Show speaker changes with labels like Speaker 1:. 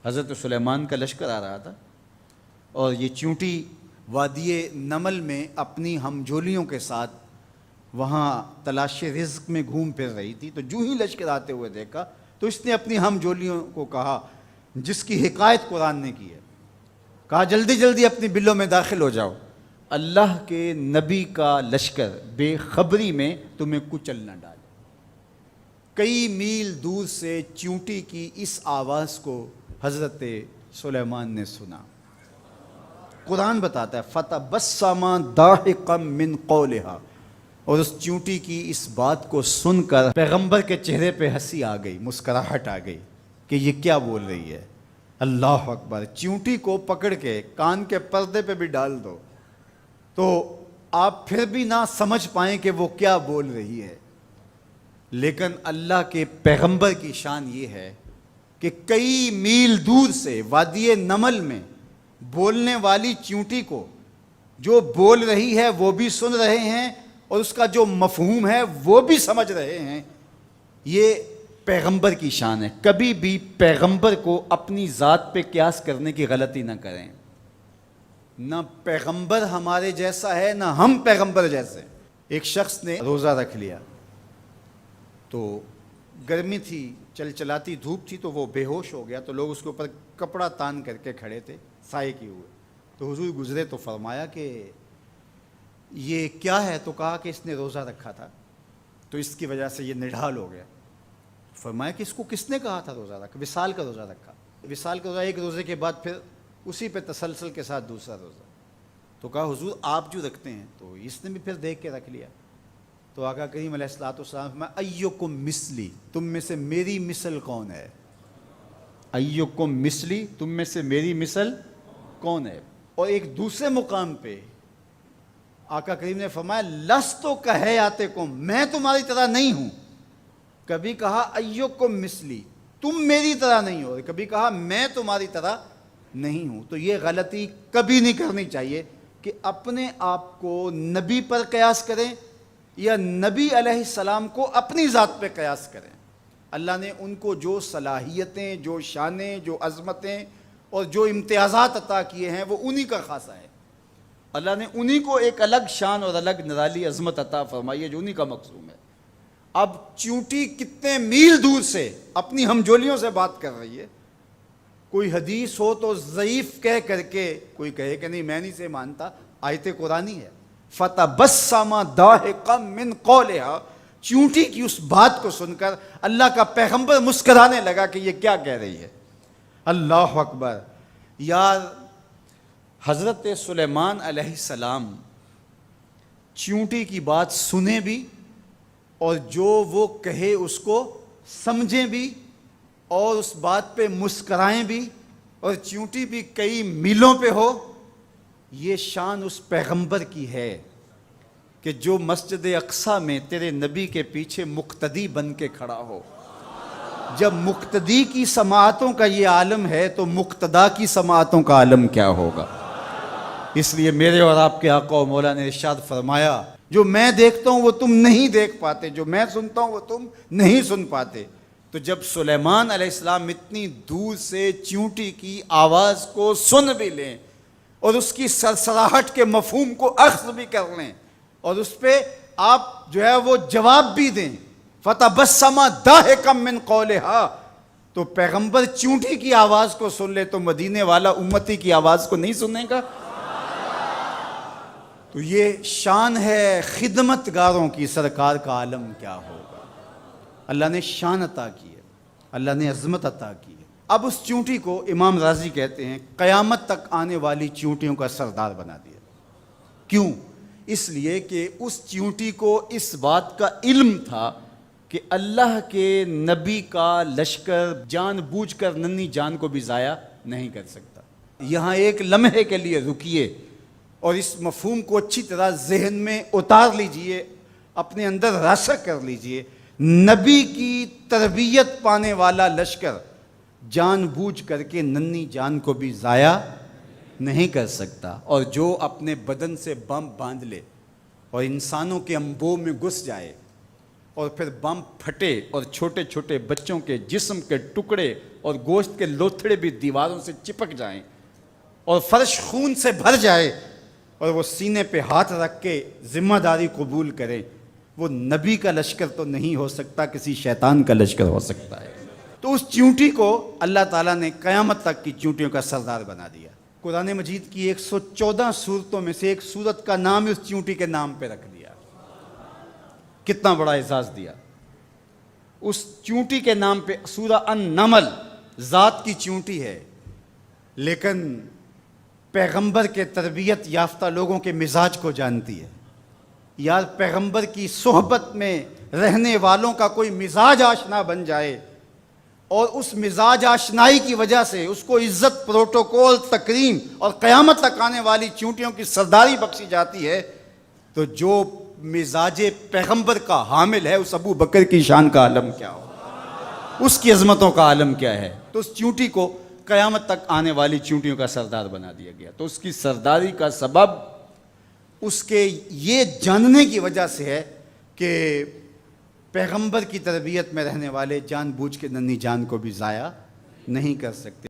Speaker 1: حضرت سلیمان کا لشکر آ رہا تھا اور یہ چیونٹی وادی نمل میں اپنی ہمجولیوں کے ساتھ وہاں تلاش رزق میں گھوم پھر رہی تھی. تو جو ہی لشکر آتے ہوئے دیکھا تو اس نے اپنی ہمجولیوں کو کہا، جس کی حکایت قرآن نے کی ہے، کہا جلدی جلدی اپنی بلوں میں داخل ہو جاؤ، اللہ کے نبی کا لشکر بے خبری میں تمہیں کچل نہ ڈالے. کئی میل دور سے چیونٹی کی اس آواز کو حضرت سلیمان نے سنا. قرآن بتاتا ہے فَتَبَسَّمَ ضَاحِكًا مِّن قَوْلِهَا، اور اس چیونٹی کی اس بات کو سن کر پیغمبر کے چہرے پہ ہنسی آ گئی، مسکراہٹ آ گئی کہ یہ کیا بول رہی ہے. اللہ اکبر. چیونٹی کو پکڑ کے کان کے پردے پہ بھی ڈال دو تو آپ پھر بھی نہ سمجھ پائیں کہ وہ کیا بول رہی ہے. لیکن اللہ کے پیغمبر کی شان یہ ہے کہ کئی میل دور سے وادی نمل میں بولنے والی چیونٹی کو جو بول رہی ہے وہ بھی سن رہے ہیں اور اس کا جو مفہوم ہے وہ بھی سمجھ رہے ہیں. یہ پیغمبر کی شان ہے. کبھی بھی پیغمبر کو اپنی ذات پہ قیاس کرنے کی غلطی نہ کریں. نہ پیغمبر ہمارے جیسا ہے نہ ہم پیغمبر جیسے. ایک شخص نے روزہ رکھ لیا تو گرمی تھی، چلچلاتی دھوپ تھی، تو وہ بے ہوش ہو گیا. تو لوگ اس کے اوپر کپڑا تان کر کے کھڑے تھے سائے کیے ہوئے. تو حضور گزرے تو فرمایا کہ یہ کیا ہے؟ تو کہا کہ اس نے روزہ رکھا تھا تو اس کی وجہ سے یہ نڈھال ہو گیا. فرمایا کہ اس کو کس نے کہا تھا روزہ رکھا؟ وصال کا روزہ رکھا. وصال کا روزہ ایک روزے کے بعد پھر اسی پہ تسلسل کے ساتھ دوسرا روزہ. تو کہا حضور آپ جو رکھتے ہیں. تو اس نے بھی پھر دیکھ کے رکھ لیا. تو آقا کریم علیہ الصلوۃ والسلام فرمایا ایکم مثلی، تم میں سے میری مثل کون ہے؟ ایکم مثلی، تم میں سے میری مثل کون ہے؟ اور ایک دوسرے مقام پہ آقا کریم نے فرمایا لست کہیاتکم، میں تمہاری طرح نہیں ہوں. کبھی کہا ایکم مثلی، تم میری طرح نہیں ہو، کبھی کہا میں تمہاری طرح نہیں ہوں. تو یہ غلطی کبھی نہیں کرنی چاہیے کہ اپنے آپ کو نبی پر قیاس کریں یا نبی علیہ السلام کو اپنی ذات پہ قیاس کریں. اللہ نے ان کو جو صلاحیتیں، جو شانیں، جو عظمتیں اور جو امتیازات عطا کیے ہیں وہ انہی کا خاصہ ہے. اللہ نے انہی کو ایک الگ شان اور الگ نرالی عظمت عطا فرمائی ہے جو انہی کا مقصوم ہے. اب چیونٹی کتنے میل دور سے اپنی ہمجولیوں سے بات کر رہی ہے. کوئی حدیث ہو تو ضعیف کہہ کر کے کوئی کہے کہ نہیں میں نہیں سے مانتا، آیت قرآنی ہے. فَتَبَسَّمَ ضَاحِكًا مِّن قَوْلِهَا، چیونٹی کی اس بات کو سن کر اللہ کا پیغمبر مسکرانے لگا کہ یہ کیا کہہ رہی ہے. اللہ اکبر. یار حضرت سلیمان علیہ السلام چیونٹی کی بات سنیں بھی اور جو وہ کہے اس کو سمجھیں بھی اور اس بات پہ مسکرائیں بھی اور چیونٹی بھی کئی میلوں پہ ہو. یہ شان اس پیغمبر کی ہے کہ جو مسجد اقصیٰ میں تیرے نبی کے پیچھے مقتدی بن کے کھڑا ہو. جب مقتدی کی سماعتوں کا یہ عالم ہے تو مقتدا کی سماعتوں کا عالم کیا ہوگا. اس لیے میرے اور آپ کے آقا و مولا نے ارشاد فرمایا جو میں دیکھتا ہوں وہ تم نہیں دیکھ پاتے، جو میں سنتا ہوں وہ تم نہیں سن پاتے. تو جب سلیمان علیہ السلام اتنی دور سے چیونٹی کی آواز کو سن بھی لیں اور اس کی سرسراہٹ کے مفہوم کو اخذ بھی کر لیں اور اس پہ آپ جو ہے وہ جواب بھی دیں، فَتَبَسَّمَ ضَاحِكًا مِّن قَوْلِهَا، تو پیغمبر چیونٹی کی آواز کو سن لے تو مدینے والا امتی کی آواز کو نہیں سننے گا. تو یہ شان ہے خدمت گاروں کی، سرکار کا عالم کیا ہوگا. اللہ نے شان عطا کی ہے، اللہ نے عظمت عطا کی ہے. اب اس چیونٹی کو امام رازی کہتے ہیں قیامت تک آنے والی چیونٹیوں کا سردار بنا دیا. کیوں؟ اس لیے کہ اس چیونٹی کو اس بات کا علم تھا کہ اللہ کے نبی کا لشکر جان بوجھ کر ننھی جان کو بھی ضائع نہیں کر سکتا. یہاں ایک لمحے کے لیے رکیے اور اس مفہوم کو اچھی طرح ذہن میں اتار لیجئے، اپنے اندر راسخ کر لیجئے. نبی کی تربیت پانے والا لشکر جان بوجھ کر کے ننھی جان کو بھی ضائع نہیں کر سکتا. اور جو اپنے بدن سے بم باندھ لے اور انسانوں کے انبوہ میں گھس جائے اور پھر بم پھٹے اور چھوٹے چھوٹے بچوں کے جسم کے ٹکڑے اور گوشت کے لوتھڑے بھی دیواروں سے چپک جائیں اور فرش خون سے بھر جائے اور وہ سینے پہ ہاتھ رکھ کے ذمہ داری قبول کرے، وہ نبی کا لشکر تو نہیں ہو سکتا، کسی شیطان کا لشکر ہو سکتا ہے۔ تو اس چیونٹی کو اللہ تعالیٰ نے قیامت تک کی چیونٹیوں کا سردار بنا دیا۔ قرآن مجید کی 114 صورتوں میں سے ایک صورت کا نام اس چیونٹی کے نام پہ رکھ دیا۔ کتنا بڑا اعزاز دیا اس چیونٹی کے نام پہ۔ سورہ النمل ذات کی چیونٹی ہے، لیکن پیغمبر کے تربیت یافتہ لوگوں کے مزاج کو جانتی ہے۔ یار پیغمبر کی صحبت میں رہنے والوں کا کوئی مزاج آشنا بن جائے اور اس مزاج آشنائی کی وجہ سے اس کو عزت، پروٹوکول، تکریم اور قیامت تک آنے والی چیونٹیوں کی سرداری بخشی جاتی ہے، تو جو مزاج پیغمبر کا حامل ہے اس ابو بکر کی شان کا عالم کیا ہو، اس کی عظمتوں کا عالم کیا ہے۔ تو اس چیونٹی کو قیامت تک آنے والی چیونٹیوں کا سردار بنا دیا گیا۔ تو اس کی سرداری کا سبب اس کے یہ جاننے کی وجہ سے ہے کہ پیغمبر کی تربیت میں رہنے والے جان بوجھ کے ننھی جان کو بھی ضائع نہیں کر سکتے۔